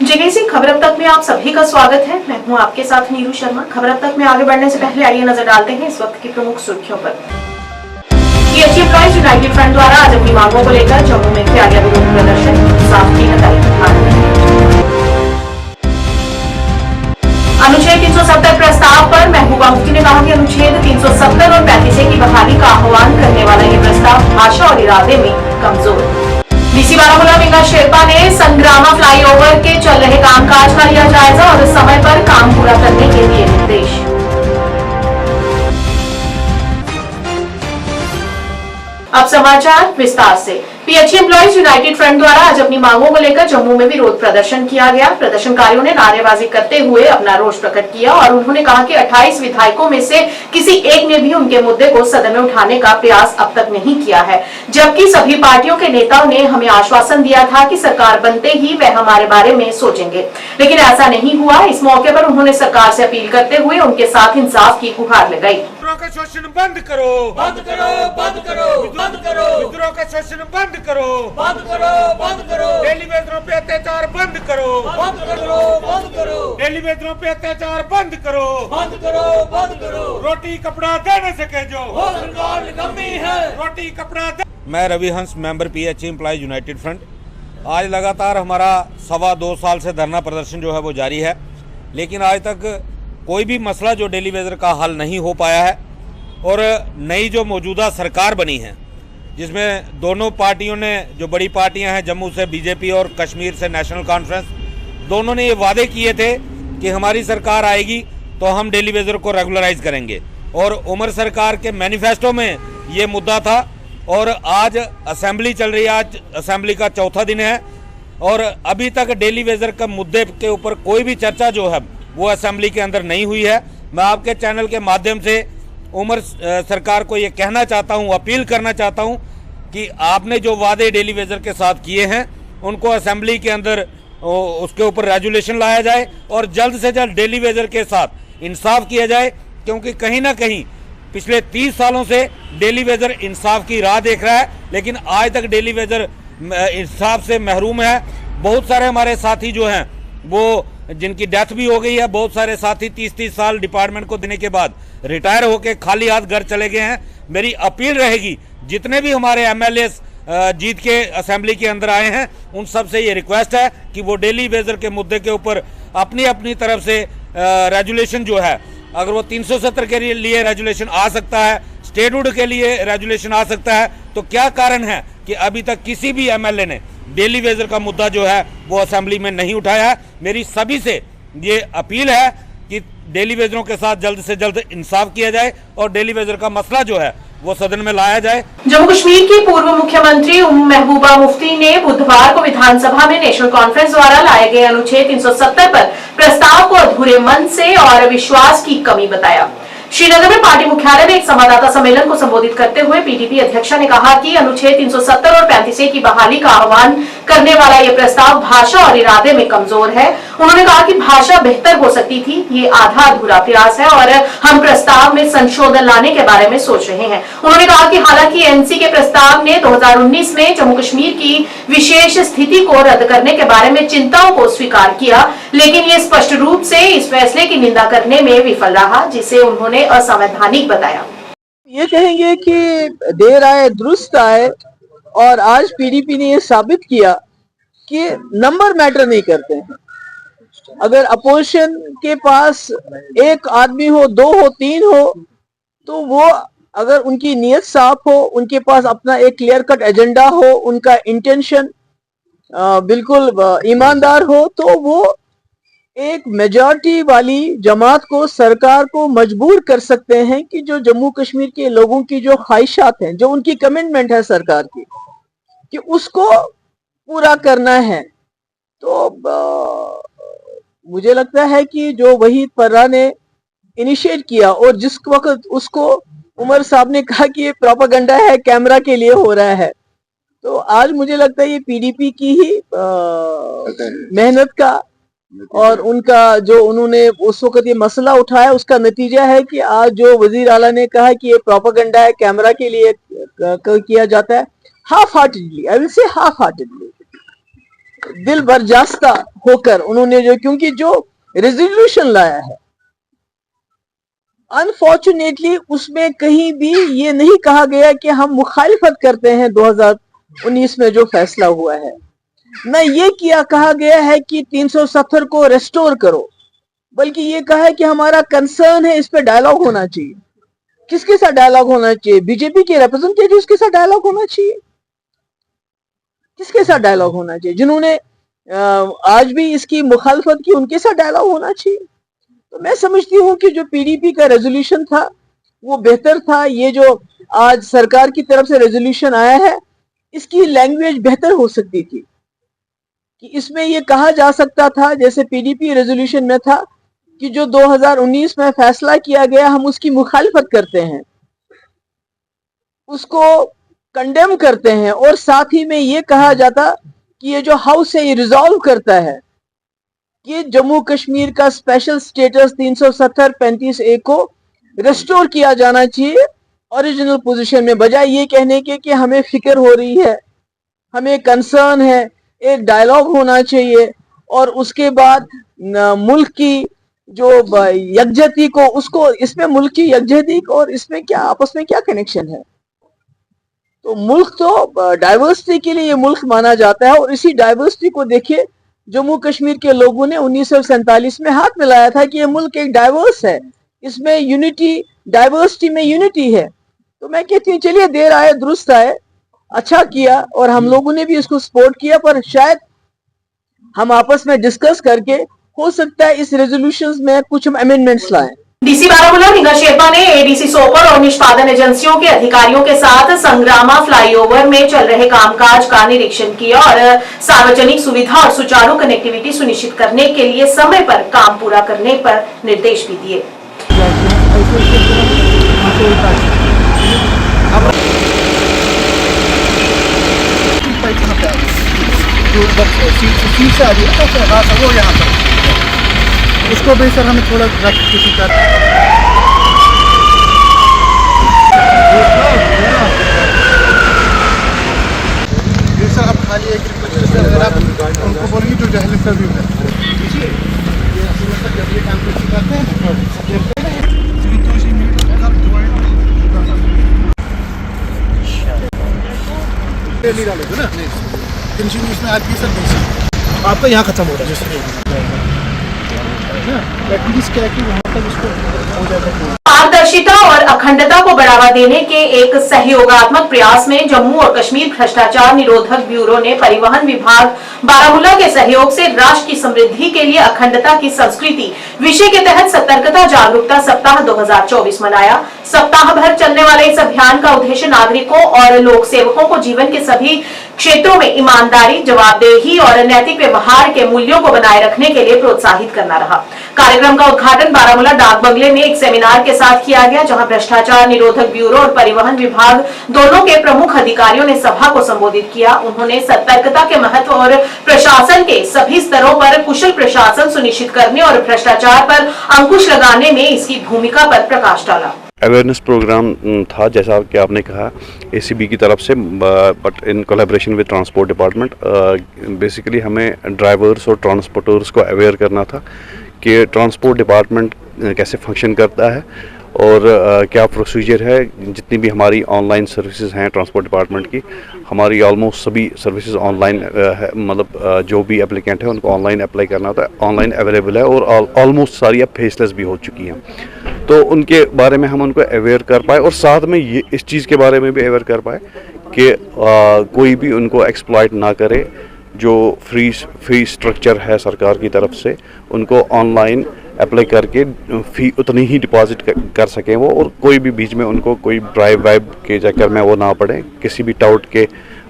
JKC खबर अब तक में आप सभी का स्वागत है। मैं हूं आपके साथ नीरू शर्मा। खबर अब तक में आगे बढ़ने से पहले आइए नजर डालते हैं इस वक्त की प्रमुख सुर्खियों पर। पीएचई एम्प्लॉइज यूनाइटेड फ्रंट द्वारा आज अपनी मांगों को लेकर जम्मू में किया गया विरोध प्रदर्शन, साफ की हटाई। अनुच्छेद 370 प्रस्ताव पर महबूबा मुफ्ती ने कहा कि अनुच्छेद 370 और 35A की बहाली का आह्वान करने वाला ये प्रस्ताव भाषा और इरादे में कमजोर। डीसी बारामूला विंगा शेरपा ने संग्रामा फ्लाईओवर के चल रहे कामकाज का लिया जायजा और समय पर काम पूरा करने के दिए निर्देश। अब समाचार विस्तार से। पीएचई एम्प्लॉइज यूनाइटेड फ्रंट द्वारा आज अपनी मांगों को लेकर जम्मू में विरोध प्रदर्शन किया गया। प्रदर्शनकारियों ने नारेबाजी करते हुए अपना रोष प्रकट किया और उन्होंने कहा कि 28 विधायकों में से किसी एक ने भी उनके मुद्दे को सदन में उठाने का प्रयास अब तक नहीं किया है, जबकि सभी पार्टियों के नेताओं ने हमें आश्वासन दिया था कि सरकार बनते ही वे हमारे बारे में सोचेंगे, लेकिन ऐसा नहीं हुआ। इस मौके पर उन्होंने सरकार से अपील करते हुए उनके साथ इंसाफ की गुहार लगाई। का शोषण बंद करो, बंद करो, बंद करो, बंद करो। विद्रोह का शोषण बंद करो, बंद करो, बंद करो। डेली वेतनों पे अत्याचार बंद करो, बंद करो, बंद करो। डेली वेतनों पे अत्याचार बंद करो, बंद करो, बंद करो। रोटी कपड़ा देने से कह जो वो सरकार निकम्मी है। रोटी कपड़ा दे। मैं रवि हंस, member PHE employees United front. आज लगातार हमारा 2.25 साल से धरना प्रदर्शन जो है वो जारी है, लेकिन आज तक कोई भी मसला जो डेली वेजर का हल नहीं हो पाया है। और नई जो मौजूदा सरकार बनी है, जिसमें दोनों पार्टियों ने, जो बड़ी पार्टियां हैं जम्मू से बीजेपी और कश्मीर से नेशनल कॉन्फ्रेंस, दोनों ने ये वादे किए थे कि हमारी सरकार आएगी तो हम डेली वेजर को रेगुलराइज करेंगे। और उमर सरकार के मैनिफेस्टो में ये मुद्दा था। और आज असेंबली चल रही है, आज असेंबली का चौथा दिन है और अभी तक डेली वेजर के मुद्दे के ऊपर कोई भी चर्चा जो है वो असेंबली के अंदर नहीं हुई है। मैं आपके चैनल के माध्यम से उमर सरकार को ये कहना चाहता हूँ, अपील करना चाहता हूँ कि आपने जो वादे डेली वेजर के साथ किए हैं उनको असेंबली के अंदर उसके ऊपर रेजुलेशन लाया जाए और जल्द से जल्द डेली वेजर के साथ इंसाफ किया जाए, क्योंकि कहीं ना कहीं पिछले 30 सालों से डेली वेजर इंसाफ की राह देख रहा है, लेकिन आज तक डेली वेजर इंसाफ से महरूम है। बहुत सारे हमारे साथी जो हैं वो, जिनकी डेथ भी हो गई है, बहुत सारे साथी 30-30 साल डिपार्टमेंट को देने के बाद रिटायर होकर खाली हाथ घर चले गए हैं। मेरी अपील रहेगी, जितने भी हमारे एमएलए जीत के असेंबली के अंदर आए हैं उन सब से ये रिक्वेस्ट है कि वो डेली वेजर के मुद्दे के ऊपर अपनी अपनी तरफ से रेजुलेशन जो है, अगर वो 370 के लिए रेजुलेशन आ सकता है, स्टेटहुड के लिए रेजुलेशन आ सकता है, तो क्या कारण है कि अभी तक किसी भी एमएलए ने डेली वेजर का मुद्दा जो है वो असेंबली में नहीं उठाया है। मेरी सभी से ये अपील है कि डेली वेजरों के साथ जल्द से जल्द इंसाफ किया जाए और डेली वेजर का मसला जो है वो सदन में लाया जाए। जम्मू कश्मीर की पूर्व मुख्यमंत्री महबूबा मुफ्ती ने बुधवार को विधानसभा में नेशनल कॉन्फ्रेंस द्वारा लाए गए अनुच्छेद 370 पर प्रस्ताव को अधूरे मन से और विश्वास की कमी बताया। श्रीनगर में पार्टी मुख्यालय में एक संवाददाता सम्मेलन को संबोधित करते हुए पीडीपी अध्यक्षा ने कहा कि अनुच्छेद 370 और 35A की बहाली का आह्वान करने वाला यह प्रस्ताव भाषा और इरादे में कमजोर है। उन्होंने कहा कि भाषा बेहतर हो सकती थी, ये आधा अधूरा प्रयास है और हम प्रस्ताव में संशोधन लाने के बारे में सोच रहे हैं। उन्होंने कहा कि हालांकि एनसी के प्रस्ताव ने 2019 में जम्मू कश्मीर की विशेष स्थिति को रद्द करने के बारे में चिंताओं को स्वीकार किया, लेकिन ये स्पष्ट रूप से इस फैसले की निंदा करने में विफल रहा, जिसे उन्होंने असंवैधानिक बताया। ये कहेंगे कि देर आए दुरुस्त आए, और आज पीडीपी ने ये साबित किया कि नंबर मैटर नहीं करते हैं। अगर अपोजिशन के पास एक आदमी हो, 2 हो, 3 हो, तो वो अगर उनकी नीयत साफ हो, उनके पास अपना एक क्लियर कट एजेंडा हो, उनका इंटेंशन बिल्कुल ईमानदार हो, तो वो एक मेजॉरिटी वाली जमात को, सरकार को मजबूर कर सकते हैं कि जो जम्मू कश्मीर के लोगों की जो ख्वाहिशात हैं, जो उनकी कमिटमेंट है सरकार की, कि उसको पूरा करना है। तो मुझे लगता है कि जो वहीद पर्रा ने इनिशिएट किया और जिस वक्त उसको उमर साहब ने कहा कि ये प्रोपेगेंडा है, कैमरा के लिए हो रहा है, तो आज मुझे लगता है ये पीडीपी की ही मेहनत का और उनका जो उन्होंने उस वक्त ये मसला उठाया उसका नतीजा है कि आज जो वजीर आला ने कहा कि ये प्रोपेगेंडा है, कैमरा के लिए किया जाता है, half heartedly, I will say half heartedly. दिल बर्जास्ता होकर उन्होंने क्योंकि जो रेजोल्यूशन लाया है, अनफॉर्चुनेटली उसमें कहीं भी ये नहीं कहा गया कि हम मुखालिफत करते हैं 2019 में जो फैसला हुआ है, न ये कहा गया है कि 370 को रेस्टोर करो, बल्कि ये कहा है कि हमारा कंसर्न है, इस पे डायलॉग होना चाहिए। किसके साथ डायलॉग होना चाहिए? बीजेपी के रिप्रेजेंटेटिव्स के साथ डायलॉग होना चाहिए। किसके साथ डायलॉग होना चाहिए? जिन्होंने आज भी इसकी मुखालफत की, उनके साथ डायलॉग होना चाहिए। तो मैं समझती हूँ कि जो पीडीपी का रेजोल्यूशन था वो बेहतर था। ये जो आज सरकार की तरफ से रेजोल्यूशन आया है, इसकी लैंग्वेज बेहतर हो सकती थी कि इसमें ये कहा जा सकता था, जैसे पीडीपी रेजोल्यूशन में था कि जो 2019 में फैसला किया गया हम उसकी मुखालिफत करते हैं, उसको कंडेम करते हैं, और साथ ही में ये कहा जाता कि ये जो हाउस है ये रिजॉल्व करता है कि जम्मू कश्मीर का स्पेशल स्टेटस 370-35A को रेस्टोर किया जाना चाहिए ओरिजिनल पोजीशन में, बजाय ये कहने के कि हमें फिक्र हो रही है, हमें कंसर्न है, एक डायलॉग होना चाहिए, और उसके बाद मुल्क की जो यकजहती को, उसको इसमें मुल्क की यकजहती और इसमें क्या आपस में क्या कनेक्शन है? तो मुल्क तो डाइवर्सिटी के लिए ये मुल्क माना जाता है, और इसी डाइवर्सिटी को देखिए जम्मू कश्मीर के लोगों ने 1947 में हाथ मिलाया था कि ये मुल्क एक डाइवर्स है, इसमें यूनिटी, डाइवर्सिटी में यूनिटी है। तो मैं कहती हूँ चलिए देर आए दुरुस्त आए, अच्छा किया, और हम लोगों ने भी इसको सपोर्ट किया, पर शायद हम आपस में डिस्कस करके हो सकता है इस रेजोल्यूशंस में कुछ हम अमेंडमेंट्स लाएं। डीसी बारामूला मीना शेरपा ने एडीसी सोपर और निष्पादन एजेंसियों के अधिकारियों के साथ संग्रामा फ्लाईओवर में चल रहे कामकाज का निरीक्षण किया और सार्वजनिक सुविधा और सुचारू कनेक्टिविटी सुनिश्चित करने के लिए समय पर काम पूरा करने पर निर्देश भी दिए। उसको भी सर हमें थोड़ा किसी का सर आप खाली एक अगर आप उनको बोलेंगे जो जहल का भी है जब ये काम करते हैं नहीं डालोगे ना, फिनिशिंग इसमें आती है सर, आपका यहाँ खत्म हो रहा है एटलीस्ट क्या कि वहाँ तक उसको हो जाता है। पारदर्शिता और अखंडता को बढ़ावा देने के एक सहयोगात्मक प्रयास में जम्मू और कश्मीर भ्रष्टाचार निरोधक ब्यूरो ने परिवहन विभाग बारामूला के सहयोग से राष्ट्र की समृद्धि के लिए अखंडता की संस्कृति विषय के तहत सतर्कता जागरूकता सप्ताह 2024 मनाया। सप्ताह भर चलने वाले इस अभियान का उद्देश्य नागरिकों और लोक सेवकों को जीवन के सभी क्षेत्रों में ईमानदारी, जवाबदेही और नैतिक व्यवहार के मूल्यों को बनाए रखने के लिए प्रोत्साहित करना रहा। कार्यक्रम का उद्घाटन बारामूला डाक बंगले में एक सेमिनार के साथ किया गया, जहां भ्रष्टाचार निरोधक ब्यूरो और परिवहन विभाग दोनों के प्रमुख अधिकारियों ने सभा को संबोधित किया। उन्होंने सतर्कता के महत्व और प्रशासन के सभी स्तरों पर कुशल प्रशासन सुनिश्चित करने और भ्रष्टाचार पर अंकुश लगाने में इसकी भूमिका पर प्रकाश डाला। अवेयरनेस प्रोग्राम था जैसा कि आपने कहा एसीबी की तरफ से, but in collaboration with transport department. Basically हमें ड्राइवर्स और ट्रांसपोर्टर्स को अवेयर करना था कि ट्रांसपोर्ट डिपार्टमेंट कैसे फंक्शन करता है और क्या प्रोसीजर है। जितनी भी हमारी ऑनलाइन सर्विसेज हैं ट्रांसपोर्ट डिपार्टमेंट की, हमारी ऑलमोस्ट सभी सर्विसेज ऑनलाइन है, मतलब जो भी एप्लीकेंट है उनको ऑनलाइन अप्लाई करना होता है, ऑनलाइन अवेलेबल है और ऑलमोस्ट सारी अब फेसलेस भी हो चुकी हैं। तो उनके बारे में हम उनको अवेयर कर पाए और साथ में ये इस चीज़ के बारे में भी अवेयर कर पाए कि कोई भी उनको एक्सप्लॉइट ना करे। जो फ्री स्ट्रक्चर है सरकार की तरफ से, उनको ऑनलाइन अप्लाई करके फ़ी उतनी ही डिपॉजिट कर सकें वो, और कोई भी बीच में उनको कोई ड्राइव वाइव के चक्कर में वो ना पड़े, किसी भी टाउट के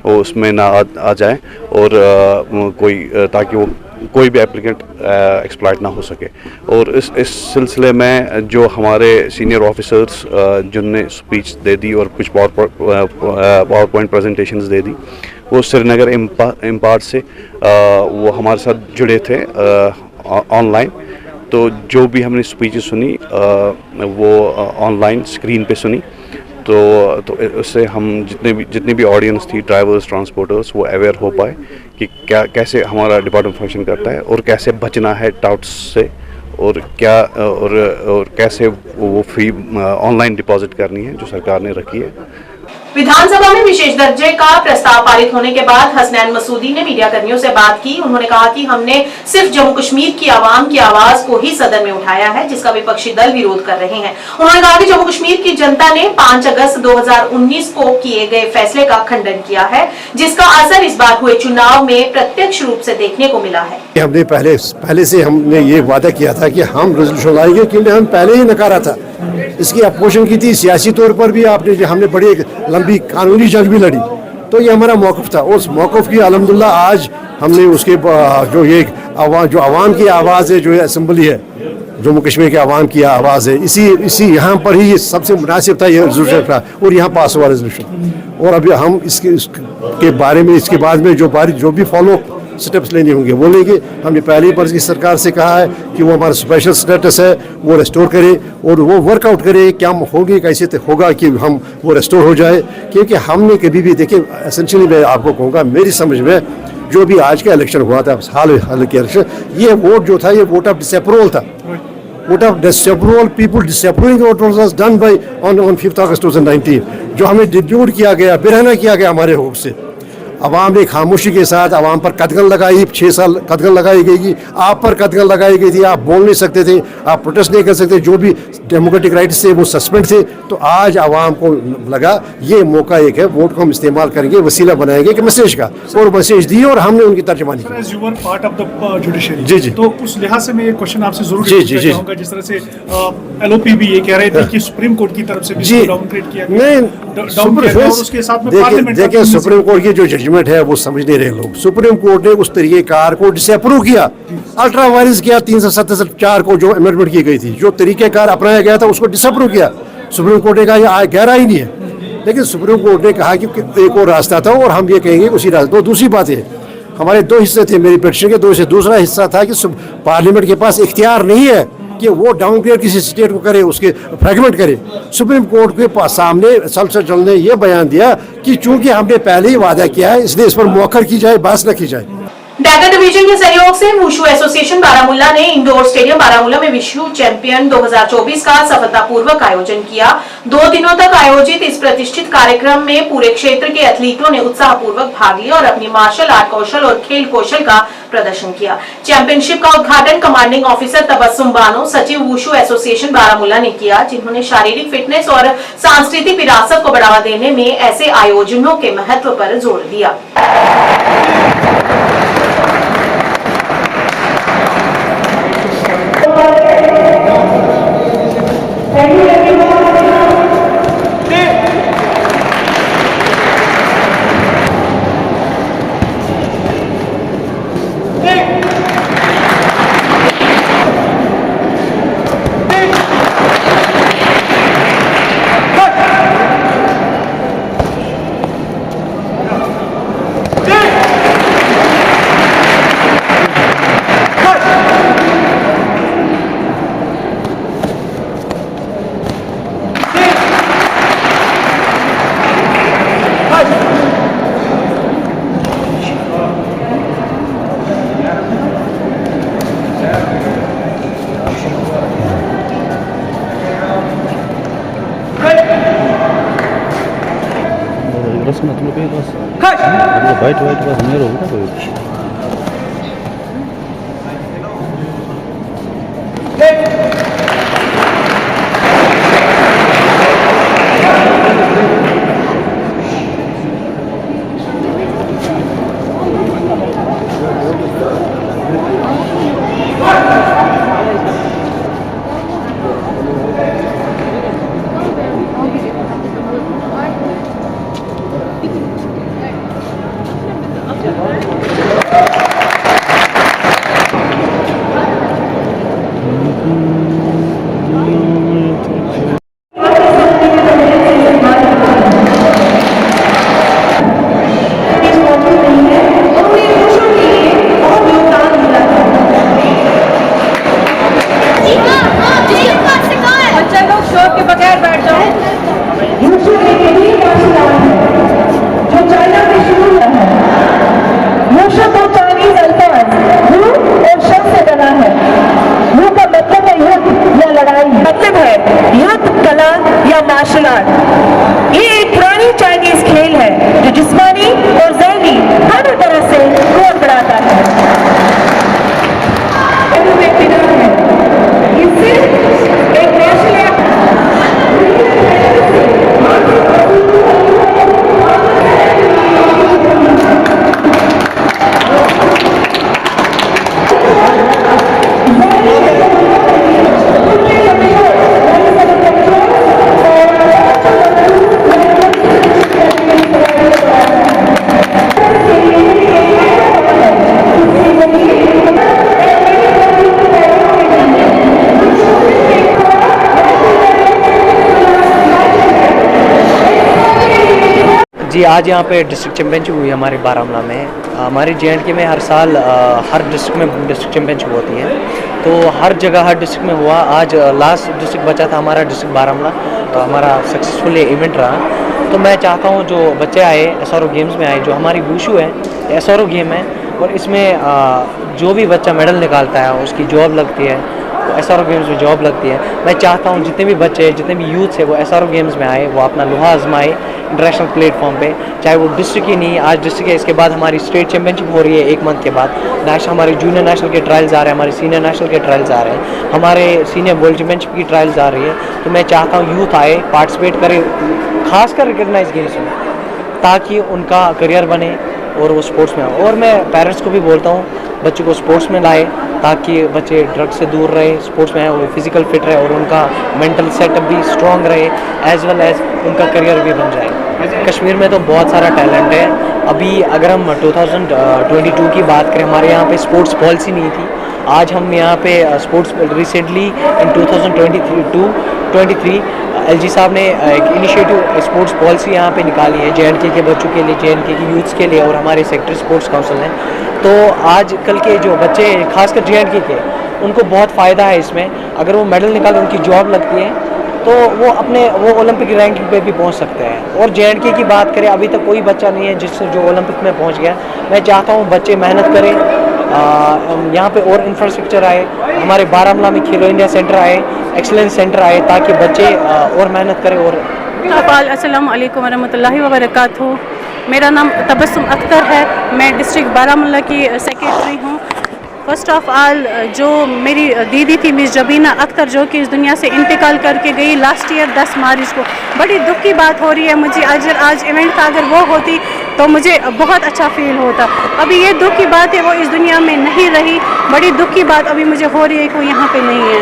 वो उसमें ना आ जाए, और ताकि वो कोई भी एप्लीकेंट एक्सप्लॉइट ना हो सके। और इस सिलसिले में जो हमारे सीनियर ऑफिसर्स जिनने स्पीच दे दी और कुछ पावर पॉइंट प्रेजेंटेशंस दे दी, वो श्रीनगर इम्पार्ट से वो हमारे साथ जुड़े थे ऑनलाइन। तो जो भी हमने स्पीचेस सुनी वो ऑनलाइन स्क्रीन पे सुनी, तो उससे हम जितनी भी ऑडियंस थी, ड्राइवर्स, ट्रांसपोर्टर्स, वो अवेयर हो पाए कि क्या कैसे हमारा डिपार्टमेंट फंक्शन करता है और कैसे बचना है डाउट्स से, और क्या और कैसे वो फी ऑनलाइन डिपॉजिट करनी है जो सरकार ने रखी है। विधानसभा में विशेष दर्जे का प्रस्ताव पारित होने के बाद हसनैन मसूदी ने मीडिया कर्मियों से बात की। उन्होंने कहा कि हमने सिर्फ जम्मू कश्मीर की आवाम की आवाज को ही सदन में उठाया है, जिसका विपक्षी दल विरोध कर रहे हैं। उन्होंने कहा कि जम्मू कश्मीर की जनता ने 5 अगस्त 2019 को किए गए फैसले का खंडन किया है, जिसका असर इस बार हुए चुनाव में प्रत्यक्ष रूप से देखने को मिला है। हमने पहले से हमने ये वादा किया था कि हम रेजोल्यूशन लाएंगे, क्योंकि हम पहले ही नकारा था। इसकी अपोजिशन की थी, सियासी तौर पर भी हमने बड़ी एक लंबी कानूनी जंग भी लड़ी, तो ये हमारा मौक़िफ़ था। उस मौक़िफ़ की अल्हम्दुलिल्लाह आज हमने उसके जो ये आवाम की आवाज़ है, जो ये असेंबली है, जम्मू कश्मीर के आवाम की आवाज़ है, इसी यहाँ पर ही ये सबसे मुनासिब था ये रेजोल्यूशन था, और यहाँ पास हुआ रेजोल्यूशन। और अभी हम इसके बारे में इसके बाद में जो भी फॉलो स्टेप्स लेने होंगे वो लेंगे। हमने पहले ही पर सरकार से कहा है कि वो हमारा स्पेशल स्टेटस है वो रेस्टोर करे, और वो वर्कआउट करे क्या होगी, कैसे होगा कि हम वो रेस्टोर हो जाए। क्योंकि हमने कभी भी देखिए, एसेंशियली मैं आपको कहूँगा, मेरी समझ में जो भी आज का इलेक्शन हुआ था, हाल के इलेक्शन, ये वोट जो था ये वोट ऑफ डिसअप्रूवल था। Vote of disapproval, people disapproving vote was done by on 5 अगस्त 2019, जो हमें डिप्यूट किया गया, बेरहना किया गया हमारे हुकूक से। अवाम ने खामोशी के साथ अवाम पर कदगन लगाई, 6 साल कदगन लगाई गई, आप पर कदगन लगाई गई थी, आप बोल नहीं सकते थे, आप प्रोटेस्ट नहीं कर सकते, जो भी डेमोक्रेटिक राइट्स थे वो सस्पेंड थे। तो आज अवाम को लगा ये मौका एक है, वोट को हम इस्तेमाल करेंगे, वसीला बनाएंगे कि मैसेज का, और मैसेज दी और हमने उनकी तर्जमानी की। जी जी, तो उस लिहाज से मैं ये क्वेश्चन आपसे जरूर चाहूंगा, जिस तरह से LOP भी ये कह रहे थे कि सुप्रीम कोर्ट की तरफ से भी डाउनग्रेड किया गया, और उसके साथ में पार्लियामेंट, देखिए सुप्रीम कोर्ट की जो जजमेंट है वो समझ नहीं रहे लोग। सुप्रीम कोर्ट ने उस तरीकेकार को डिसअप्रूव किया, अल्ट्रा वायरस किया, 377(4) को जो अमेंडमेंट की गई थी, जो तरीकेकार अपनाया गया था उसको डिसअप्रूव किया। सुप्रीम कोर्ट ने कहा यह गहरा ही नहीं है, लेकिन सुप्रीम कोर्ट ने कहा कि एक और रास्ता था और हम ये कहेंगे उसी रास्ते। तो दूसरी बात है, हमारे 2 हिस्से थे मेरी पिटीशन के, 2 हिस्से। दूसरा हिस्सा था कि पार्लियामेंट के पास इख्तियार नहीं है कि वो डाउनग्रेड किसी स्टेट को करे, उसके फ्रैगमेंट करे। सुप्रीम कोर्ट के पास सामने सल्सर जनरल ने यह बयान दिया कि चूंकि हमने पहले ही वादा किया है, इसलिए इस पर मौखर की जाए, बहस न की जाए। डैगर डिवीजन के सहयोग से वुशु एसोसिएशन बारामूला ने इंडोर स्टेडियम बारामूला में विश्व चैंपियन 2024 का सफलतापूर्वक आयोजन किया। 2 दिनों तक आयोजित इस प्रतिष्ठित कार्यक्रम में पूरे क्षेत्र के एथलीटों ने उत्साहपूर्वक भाग लिया और अपनी मार्शल आर्ट कौशल और खेल कौशल का प्रदर्शन किया। चैंपियनशिप का उद्घाटन कमांडिंग ऑफिसर तबस्सुम बानो, सचिव वुशु एसोसिएशन बारामूला ने किया, जिन्होंने शारीरिक फिटनेस और सांस्कृतिक विरासत को बढ़ावा देने में ऐसे आयोजनों के महत्व पर जोर दिया। White was near जी आज यहाँ पे डिस्ट्रिक्ट चैम्पियनशिप हुई हमारे बारामूला में। हमारे JNK में हर साल हर डिस्ट्रिक्ट में डिस्ट्रिक्ट चैम्पियनशिप होती है, तो हर जगह हर डिस्ट्रिक्ट में हुआ। आज लास्ट डिस्ट्रिक्ट बचा था हमारा डिस्ट्रिक्ट बारामूला, तो हमारा सक्सेसफुल इवेंट रहा। तो मैं चाहता हूँ जो बच्चे आए SRO गेम्स में आए, जो हमारी वुशु है SRO गेम है, और इसमें जो भी बच्चा मेडल निकालता है उसकी जॉब लगती है, तो SRO गेम्स में जॉब लगती है। मैं चाहता हूँ जितने भी बच्चे जितने भी यूथ है वो SRO गेम्स में आए, वो अपना लोहा आजमाए इंटरनेशनल प्लेटफॉर्म पे, चाहे वो डिस्ट्रिक्ट ही नहीं, आज डिस्ट्रिक्ट है, इसके बाद हमारी स्टेट चैम्पियनशिप हो रही है 1 मंथ के बाद। नेशनल हमारे जूनियर नेशनल के ट्रायल्स आ रहे हैं, हमारे सीनियर नेशनल के ट्रायल्स आ रहे हैं, हमारे सीनियर वर्ल्ड चैम्पियनशिप की ट्रायल्स आ रही है। तो मैं चाहता हूँ यूथ आए, पार्टिसिपेट करे, खासकर रिकग्नाइज गेम्स में, ताकि उनका करियर बने और वो स्पोर्ट्स में आए। और मैं पेरेंट्स को भी बोलता हूँ बच्चों को स्पोर्ट्स में लाए, ताकि बच्चे ड्रग्स से दूर रहे, स्पोर्ट्स में वो फिजिकल फिट रहे और उनका मेंटल सेटअप भी स्ट्रॉन्ग रहे, एज वेल एज उनका करियर भी बन जाए। कश्मीर में तो बहुत सारा टैलेंट है। अभी अगर हम 2022 की बात करें, हमारे यहाँ पे स्पोर्ट्स पॉलिसी नहीं थी। आज हम यहाँ पे स्पोर्ट्स रिसेंटली इन 2023 LG साहब ने एक इनिशिएटिव स्पोर्ट्स पॉलिसी यहाँ पे निकाली है JNK के बच्चों के लिए, JNK के यूथ्स के लिए, और हमारे सेक्टर स्पोर्ट्स काउंसिल ने। तो आज कल के जो बच्चे खासकर JNK के, उनको बहुत फ़ायदा है इसमें। अगर वो मेडल निकाले, उनकी जॉब लगती है, तो वो ओलंपिक रैंकिंग पे भी पहुंच सकते हैं। और JNK की बात करें, अभी तक कोई बच्चा नहीं है जिससे जो ओलंपिक में पहुंच गया। मैं चाहता हूं बच्चे मेहनत करें, यहाँ पे और इंफ्रास्ट्रक्चर आए, हमारे बारामूला में खेलो इंडिया सेंटर आए, एक्सीलेंस सेंटर आए, ताकि बच्चे और मेहनत करें। और अस्सलाम वालेकुम वरहमतुल्लाहि वबरकातुहू। मेरा नाम तबस्सुम अख्तर है, मैं डिस्ट्रिक्ट बारामूला की सेक्रेटरी हूँ। फर्स्ट ऑफ ऑल जो मेरी दीदी थी मिस जबीना अख्तर, जो कि इस दुनिया से इंतकाल करके गई लास्ट ईयर 10 मार्च को, बड़ी दुख की बात हो रही है मुझे। आज इवेंट था, अगर वो होती तो मुझे बहुत अच्छा फील होता। अभी ये दुख की बात है, वो इस दुनिया में नहीं रही। बड़ी दुख की बात अभी मुझे हो रही है कि वो यहाँ पे नहीं है।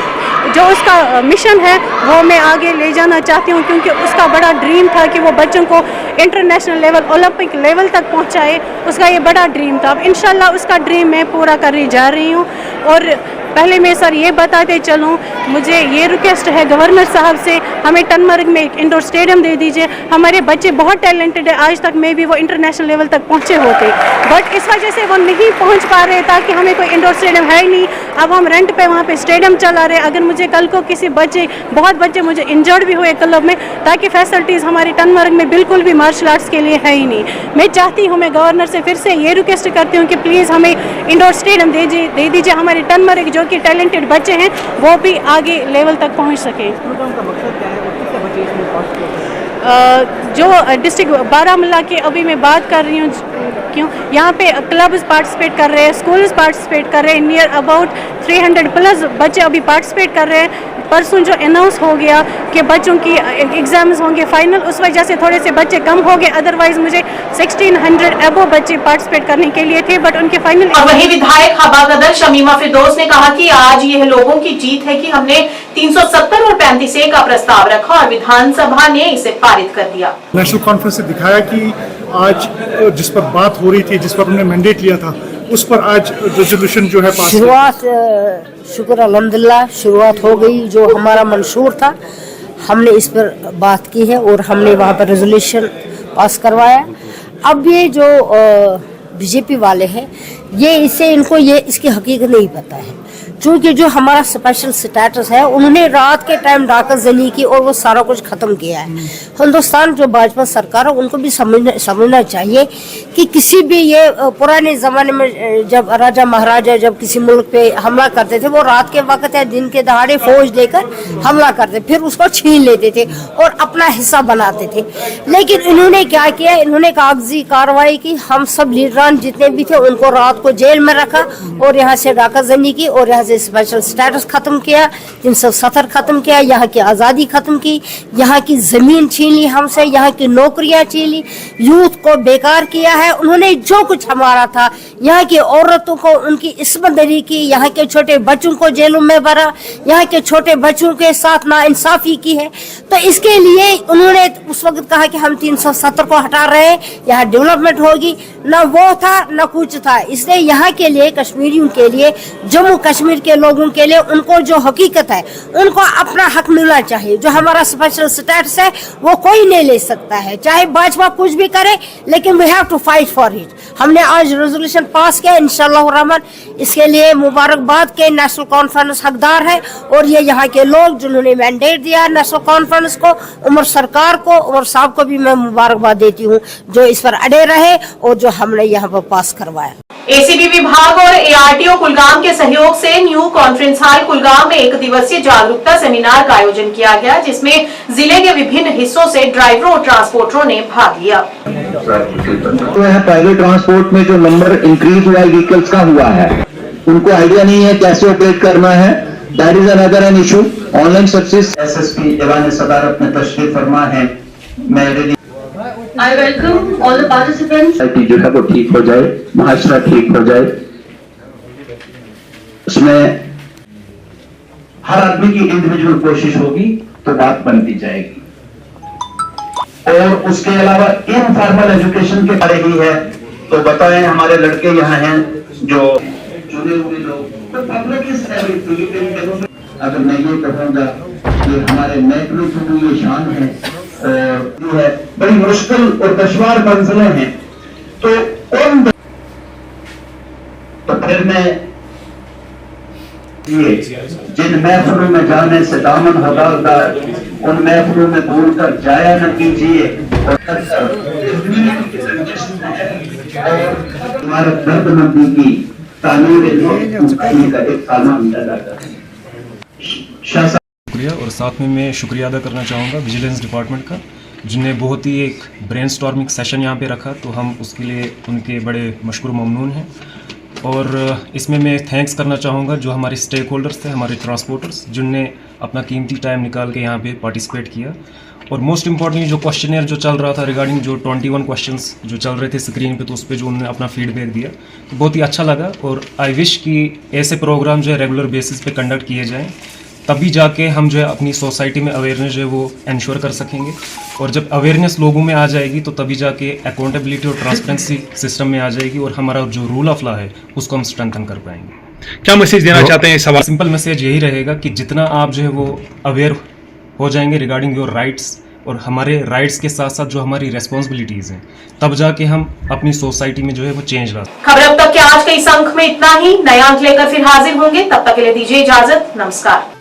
जो उसका मिशन है वो मैं आगे ले जाना चाहती हूँ, क्योंकि उसका बड़ा ड्रीम था कि वो बच्चों को इंटरनेशनल लेवल, ओलंपिक लेवल तक पहुँचाए। उसका ये बड़ा ड्रीम था। अब इंशाल्लाह उसका ड्रीम मैं पूरा करने जा रही हूँ। और पहले मैं सर ये बताते चलूँ, मुझे ये रिक्वेस्ट है गवर्नर साहब से, हमें टनमर्ग में एक इंडोर स्टेडियम दे दीजिए। हमारे बच्चे बहुत टैलेंटेड है, आज तक में भी वो इंटरनेशनल लेवल तक पहुँचे होते, बट इस वजह से वो नहीं पहुँच पा रहे, ताकि हमें कोई इंडोर स्टेडियम है ही नहीं। अब हम रेंट पे वहाँ पे स्टेडियम चला रहे। अगर मुझे कल को किसी बहुत बच्चे मुझे इंजर्ड भी हुए क्लब में, ताकि फैसिलिटीज़ हमारी टनमर्ग में बिल्कुल भी मार्शल आर्ट्स के लिए है ही नहीं। मैं चाहती हूँ, मैं गवर्नर से फिर से ये रिक्वेस्ट करती हूँ कि प्लीज़ हमें इंडोर स्टेडियम दे दीजिए। हमारे टनमर्ग जो कि टैलेंटेड बच्चे हैं वो भी आगे लेवल तक पहुँच सकें। जो डिस्ट्रिक्ट बारामूला के अभी मैं बात कर रही हूँ, क्यों यहाँ पे क्लब्स पार्टिसिपेट कर रहे हैं, स्कूल्स पार्टिसिपेट कर रहे हैं, नियर अबाउट 300 प्लस बच्चे अभी पार्टिसिपेट कर रहे हैं। परसों जो अनाउंस हो गया कि बच्चों की एग्जाम्स होंगे फाइनल, उस वजह से थोड़े से बच्चे कम हो गए। अदरवाइज मुझे 1600 अबो बच्चे पार्टिसिपेट करने के लिए थे, बट उनके फाइनल। और वहीं विधायक हबागदर शमीमा फिरदौस ने कहा कि आज यह लोगों की जीत है कि हमने 370 और 35A का प्रस्ताव रखा और विधानसभा ने इसे पारित कर दिया। नेशनल कॉन्फ्रेंस से दिखाया कि आज जिस पर बात हो रही थी, जिस पर हमने मैंडेट लिया था, उस पर आज रेजोल्यूशन जो है पास। शुरुआत शुक्र अल्हम्दुलिल्लाह शुरुआत हो गई। जो हमारा मंशूर था हमने इस पर बात की है और हमने वहाँ पर रेजोल्यूशन पास करवाया। अब ये जो बीजेपी वाले हैं, ये इसकी हकीकत नहीं पता है, क्योंकि जो हमारा स्पेशल स्टेटस है उन्होंने रात के टाइम डाकाजनी की और वो सारा कुछ खत्म किया है। हिंदुस्तान जो भाजपा सरकार है उनको भी समझना चाहिए कि किसी भी ये पुराने जमाने में जब राजा महाराजा जब किसी मुल्क पे हमला करते थे, वो रात के वक्त या दिन के दहाड़े फौज लेकर हमला करते, फिर उसको छीन लेते थे और अपना हिस्सा बनाते थे। लेकिन इन्होंने क्या किया, इन्होंने कागजी कार्रवाई की। हम सब लीडरान जितने भी थे उनको रात को जेल में रखा और यहाँ से डाकाजनी की और यहाँ से स्पेशल स्टेटस खत्म किया, 370 खत्म किया, यहाँ की आज़ादी खत्म की, यहाँ की ज़मीन छीन ली हमसे, यहाँ की नौकरियाँ छीन ली, यूथ को बेकार किया है। उन्होंने जो कुछ हमारा था, यहाँ की औरतों को उनकी इस्मत दरी की, यहाँ के छोटे बच्चों को जेलों में भरा, यहाँ के छोटे बच्चों के साथ नाइंसाफ़ी की है। तो इसके लिए उन्होंने उस वक्त कहा कि हम 370 को हटा रहे हैं, यहाँ डेवलपमेंट होगी। न वो था न कुछ था। इसलिए यहाँ के लिए, कश्मीरियों के लिए, जम्मू कश्मीर कश्मीर के लोगों के लिए उनको जो हकीकत है उनको अपना हक मिलना चाहिए। जो हमारा स्पेशल स्टेटस है वो कोई नहीं ले सकता है, चाहे भाजपा कुछ भी करे, लेकिन we have to fight for it. हमने आज रेजोल्यूशन पास किया, इंशाल्लाह रहमान इसके लिए मुबारकबाद के नेशनल कॉन्फ्रेंस हकदार है, और ये यहाँ के लोग जिन्होंने मैंडेट दिया नेशनल कॉन्फ्रेंस को, उमर सरकार को, उमर साहब को भी मैं मुबारकबाद देती हूँ जो इस पर अड़े रहे और जो हमने यहाँ पर पास करवाया। एसीबी विभाग और एआरटीओ कुलगाम के सहयोग से न्यू कॉन्फ्रेंस हॉल कुलगाम में 1 दिवसीय जागरूकता सेमिनार का आयोजन किया गया, जिसमें जिले के विभिन्न हिस्सों से ड्राइवरों और ट्रांसपोर्टरों ने भाग लिया। प्राइवेट ट्रांसपोर्ट में जो नंबर इंक्रीज हुआ है व्हीकल्स का हुआ है, उनको आइडिया नहीं है कैसे ऑपरेट करना है। That is another an issue. Online service SSP जवान सदारत में तशरीफ फरमा है। मैं I welcome all the participants. जो है वो ठीक हो जाए, मुहाशरा ठीक हो जाए, उसमें हर आदमी की इंडिविजुअल कोशिश होगी तो बात बनती जाएगी। और उसके अलावा इनफॉर्मल एजुकेशन के बारे ही है तो बताएं, हमारे लड़के यहाँ हैं जो चुने हुए लोग, तो पब्लिक इस अगर मैं ये कहूँगा कि हमारे महकमे की ये शान है और है बड़ी मुश्किल और दुश्वार मंजिलें हैं, तो फिर मैं जिन महफिलों में जाने से दामन हवालदा उन महफिलों में भूल कर जाया न कीजिए। हमारे दर्दमंदी की तामीर का एक सामान अदा करें। शुक्रिया, और साथ में मैं शुक्रिया अदा करना चाहूँगा विजिलेंस डिपार्टमेंट का, जिनने बहुत ही एक ब्रेनस्टॉर्मिंग सेशन यहाँ पे रखा, तो हम उसके लिए उनके बड़े मशकूर ममनून हैं। और इसमें मैं थैंक्स करना चाहूँगा जो हमारे स्टेक होल्डर्स थे, हमारे ट्रांसपोर्टर्स, जिनने अपना कीमती टाइम निकाल के यहाँ पे पार्टिसिपेट किया। और मोस्ट इम्पॉर्टेंटली जो क्वेश्चनर जो चल रहा था रिगार्डिंग जो 21 क्वेश्चंस जो चल रहे थे स्क्रीन पे, तो उस पर जो उन्होंने अपना फीडबैक दिया तो बहुत ही अच्छा लगा। और आई विश कि ऐसे प्रोग्राम जो है रेगुलर बेसिस पे कंडक्ट किए जाएँ, तभी जाके हम जो है अपनी सोसाइटी में अवेयरनेस जो है वो इंश्योर कर सकेंगे। और जब अवेयरनेस लोगों में आ जाएगी तो तभी जाके अकाउंटेबिलिटी और ट्रांसपेरेंसी सिस्टम में आ जाएगी, और हमारा जो रूल ऑफ लॉ है उसको हम स्ट्रेंथन कर पाएंगे। क्या मैसेज देना चाहते हैं? सवाल सिंपल मैसेज यही रहेगा कि जितना आप जो है वो अवेयर हो जाएंगे रिगार्डिंग योर राइट्स और हमारे राइट्स के साथ साथ जो हमारी रेस्पॉन्सिबिलिटीज़ हैं, तब जाके हम अपनी सोसाइटी में जो है वो चेंज ला सकते। खबर अब तक के आज के इस अंक में इतना ही। नया अंक लेकर फिर हाजिर होंगे, तब तक के लिए दीजिए इजाजत। नमस्कार।